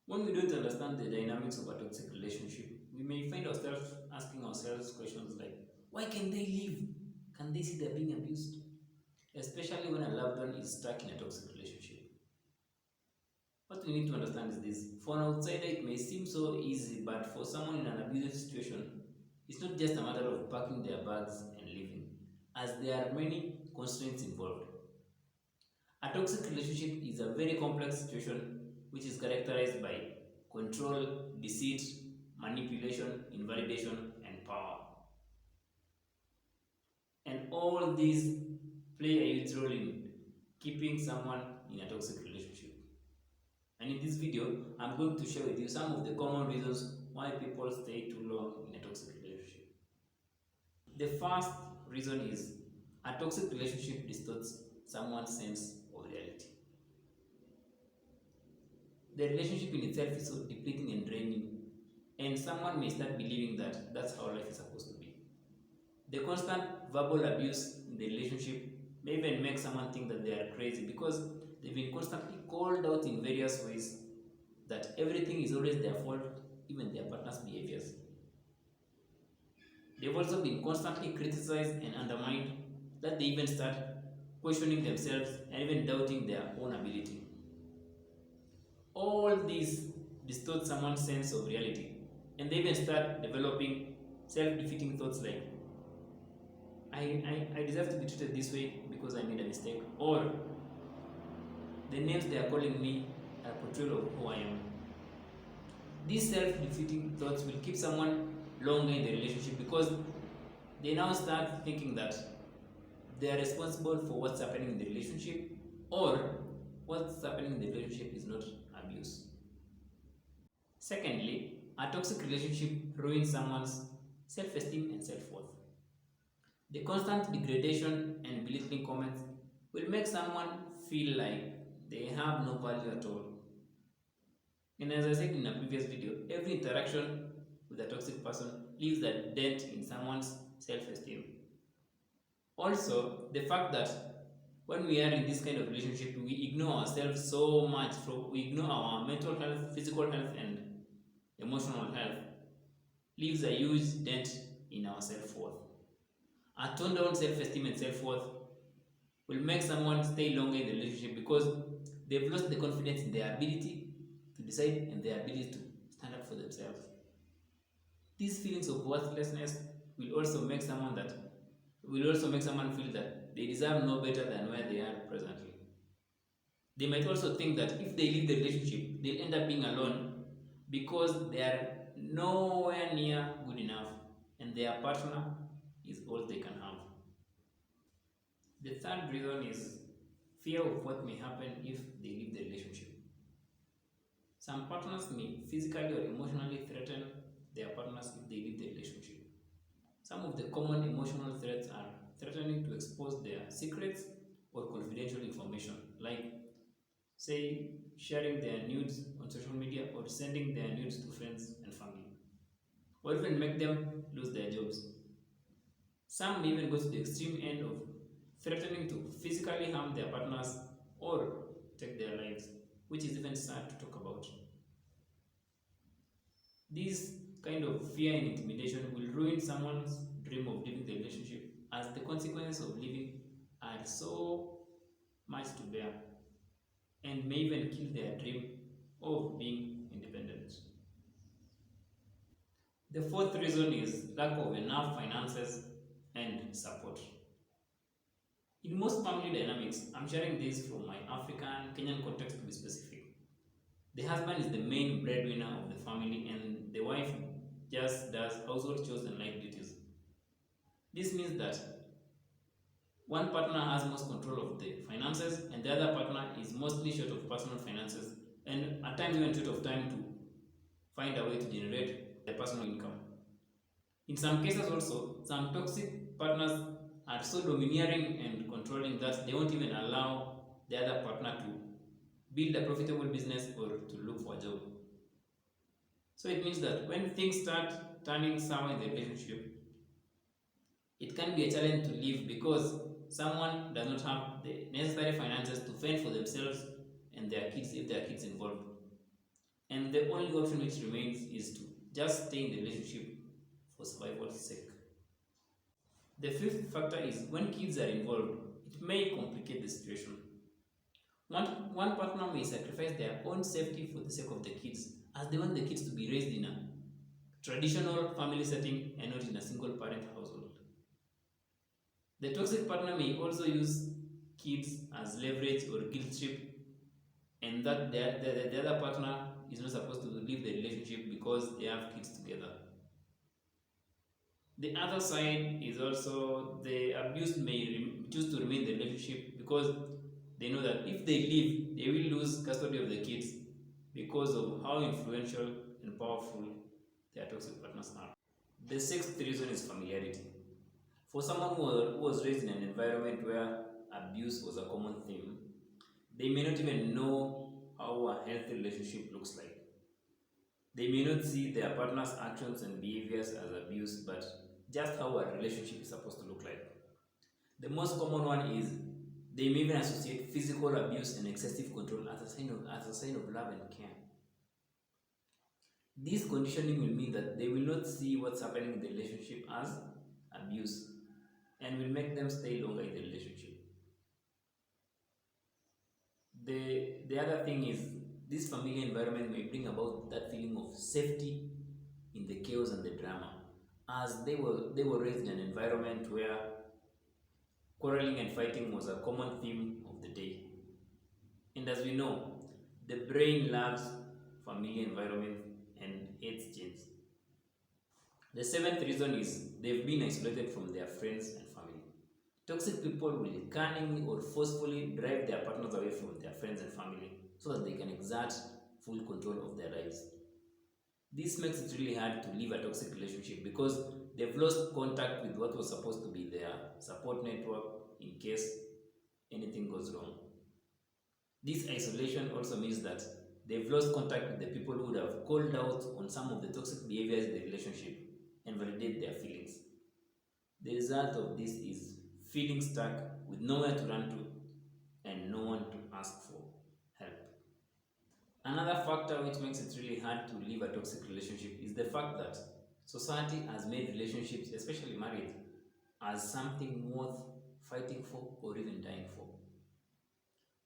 When we don't understand the dynamics of a toxic relationship, we may find ourselves asking ourselves questions like, why can they leave? Can they see they're being abused? Especially when a loved one is stuck in a toxic relationship. What we need to understand is this. For an outsider, it may seem so easy, but for someone in an abusive situation, it's not just a matter of packing their bags and leaving, as there are many constraints involved. A toxic relationship is a very complex situation which is characterized by control, deceit, manipulation, invalidation, and power. And all these play a huge role in keeping someone in a toxic relationship. And in this video, I'm going to share with you some of the common reasons why people stay too long in a toxic relationship. The first reason is a toxic relationship distorts someone's sense of reality. The relationship in itself is so depleting and draining, and someone may start believing that that's how life is supposed to be. The constant verbal abuse in the relationship may even make someone think that they are crazy because they've been constantly called out in various ways that everything is always their fault, even their partner's behaviors. They've also been constantly criticized and undermined that they even start questioning themselves and even doubting their own ability. All these distort someone's sense of reality, and they even start developing self-defeating thoughts like, I deserve to be treated this way because I made a mistake, or the names they are calling me are a portrayal of who I am. These self-defeating thoughts will keep someone longer in the relationship because they now start thinking that they are responsible for what's happening in the relationship, or what's happening in the relationship is not abuse. Secondly, a toxic relationship ruins someone's self-esteem and self-worth. The constant degradation and belittling comments will make someone feel like they have no value at all. And as I said in a previous video, every interaction with a toxic person leaves a dent in someone's self-esteem. Also, the fact that when we are in this kind of relationship, we ignore ourselves so much. We ignore our mental health, physical health, and emotional health, leaves a huge dent in our self-worth. A toned down self-esteem and self-worth will make someone stay longer in the relationship because they've lost the confidence in their ability to decide and their ability to stand up for themselves. These feelings of worthlessness will also make someone feel that they deserve no better than where they are presently. They might also think that if they leave the relationship, they'll end up being alone because they are nowhere near good enough and their partner is all they can have. The third reason is fear of what may happen if they leave the relationship. Some partners may physically or emotionally threaten their partners if they leave the relationship. Some of the common emotional threats are threatening to expose their secrets or confidential information, like, say, sharing their nudes on social media or sending their nudes to friends and family, or even make them lose their jobs. Some may even go to the extreme end of threatening to physically harm their partners or take their lives, which is even sad to talk about. This kind of fear and intimidation will ruin someone's dream of leaving the relationship, as the consequences of leaving are so much to bear and may even kill their dream of being independent. The fourth reason is lack of enough finances and support. In most family dynamics, I'm sharing this from my African Kenyan context to be specific. The husband is the main breadwinner of the family and the wife just does household chores and life duties. This means that one partner has most control of the finances and the other partner is mostly short of personal finances and at times even short of time to find a way to generate their personal income. In some cases also, some toxic partners are so domineering and controlling that they won't even allow the other partner to build a profitable business or to look for a job. So it means that when things start turning sour in the relationship, it can be a challenge to leave because someone does not have the necessary finances to fend for themselves and their kids if there are kids involved. and the only option which remains is to just stay in the relationship for survival's sake. The fifth factor is when kids are involved, it may complicate the situation. One partner may sacrifice their own safety for the sake of the kids, as they want the kids to be raised in a traditional family setting and not in a single parent household. The toxic partner may also use kids as leverage or guilt trip, and that the other partner is not supposed to leave the relationship because they have kids together. The other side is also the abused may choose to remain in the relationship because they know that if they leave, they will lose custody of the kids because of how influential and powerful their toxic partners are. The sixth reason is familiarity. For someone who was raised in an environment where abuse was a common theme, they may not even know how a healthy relationship looks like. They may not see their partner's actions and behaviors as abuse, but just how a relationship is supposed to look like. The most common one is they may even associate physical abuse and excessive control as a sign of love and care. This conditioning will mean that they will not see what's happening in the relationship as abuse and will make them stay longer in the relationship. The other thing is this familiar environment may bring about that feeling of safety in the chaos and the drama, as they were raised in an environment where quarreling and fighting was a common theme of the day. And as we know, the brain loves familiar environment and hates change. The seventh reason is they've been isolated from their friends and family. Toxic people will cunningly or forcefully drive their partners away from their friends and family so that they can exert full control of their lives. This makes it really hard to leave a toxic relationship because they've lost contact with what was supposed to be their support network in case anything goes wrong. This isolation also means that they've lost contact with the people who would have called out on some of the toxic behaviors in the relationship and validate their feelings. The result of this is feeling stuck with nowhere to run to and no one to ask for help. Another factor which makes it really hard to leave a toxic relationship is the fact that society has made relationships, especially marriage, as something worth fighting for or even dying for.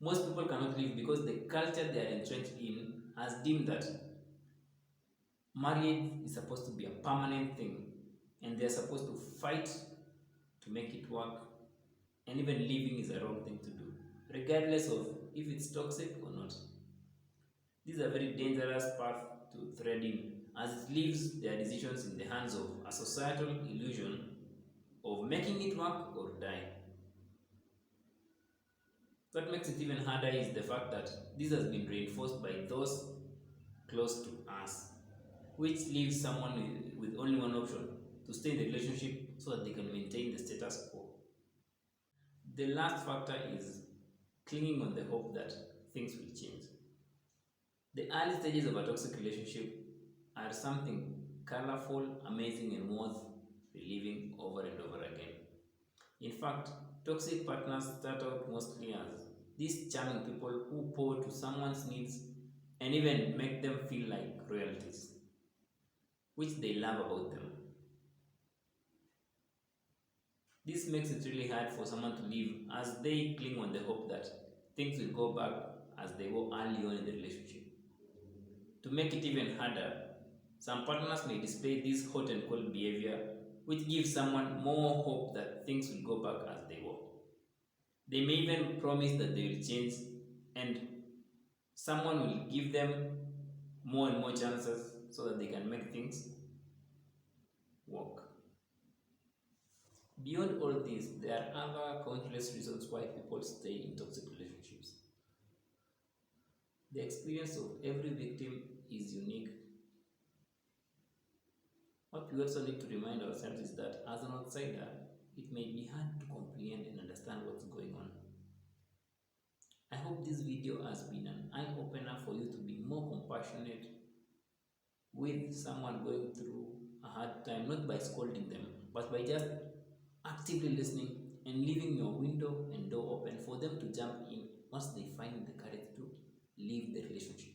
Most people cannot leave because the culture they are entrenched in has deemed that marriage is supposed to be a permanent thing and they are supposed to fight to make it work, and even leaving is a wrong thing to do, regardless of if it's toxic or not. This is a very dangerous path to tread in, as it leaves their decisions in the hands of a societal illusion of making it work or die. What makes it even harder is the fact that this has been reinforced by those close to us, which leaves someone with only one option: to stay in the relationship so that they can maintain the status quo. The last factor is clinging on the hope that things will change. The early stages of a toxic relationship are something colorful, amazing, and worth reliving over and over again. In fact, toxic partners start out mostly as these charming people who pour to someone's needs and even make them feel like royalties, which they love about them. This makes it really hard for someone to leave, as they cling on the hope that things will go back as they were early on in the relationship. To make it even harder, some partners may display this hot and cold behavior, which gives someone more hope that things will go back as they were. They may even promise that they will change, and someone will give them more and more chances so that they can make things work. Beyond all this, there are other countless reasons why people stay in toxic relationships. The experience of every victim is unique. What we also need to remind ourselves is that as an outsider, it may be hard to comprehend and understand what's going on. I hope this video has been an eye-opener for you to be more compassionate with someone going through a hard time, not by scolding them, but by just actively listening and leaving your window and door open for them to jump in once they find the courage to leave the relationship.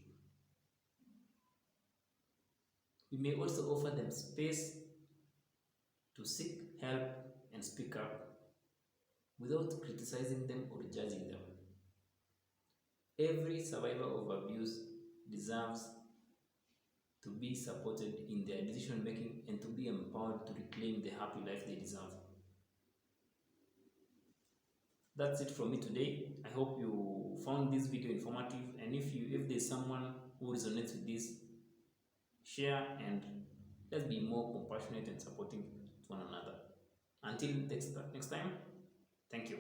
We may also offer them space to seek help and speak up without criticizing them or judging them. Every survivor of abuse deserves to be supported in their decision making and to be empowered to reclaim the happy life they deserve. That's it from me today. I hope you found this video informative, and if there's someone who resonates with this, share, and let's be more compassionate and supporting to one another. Until next time, thank you.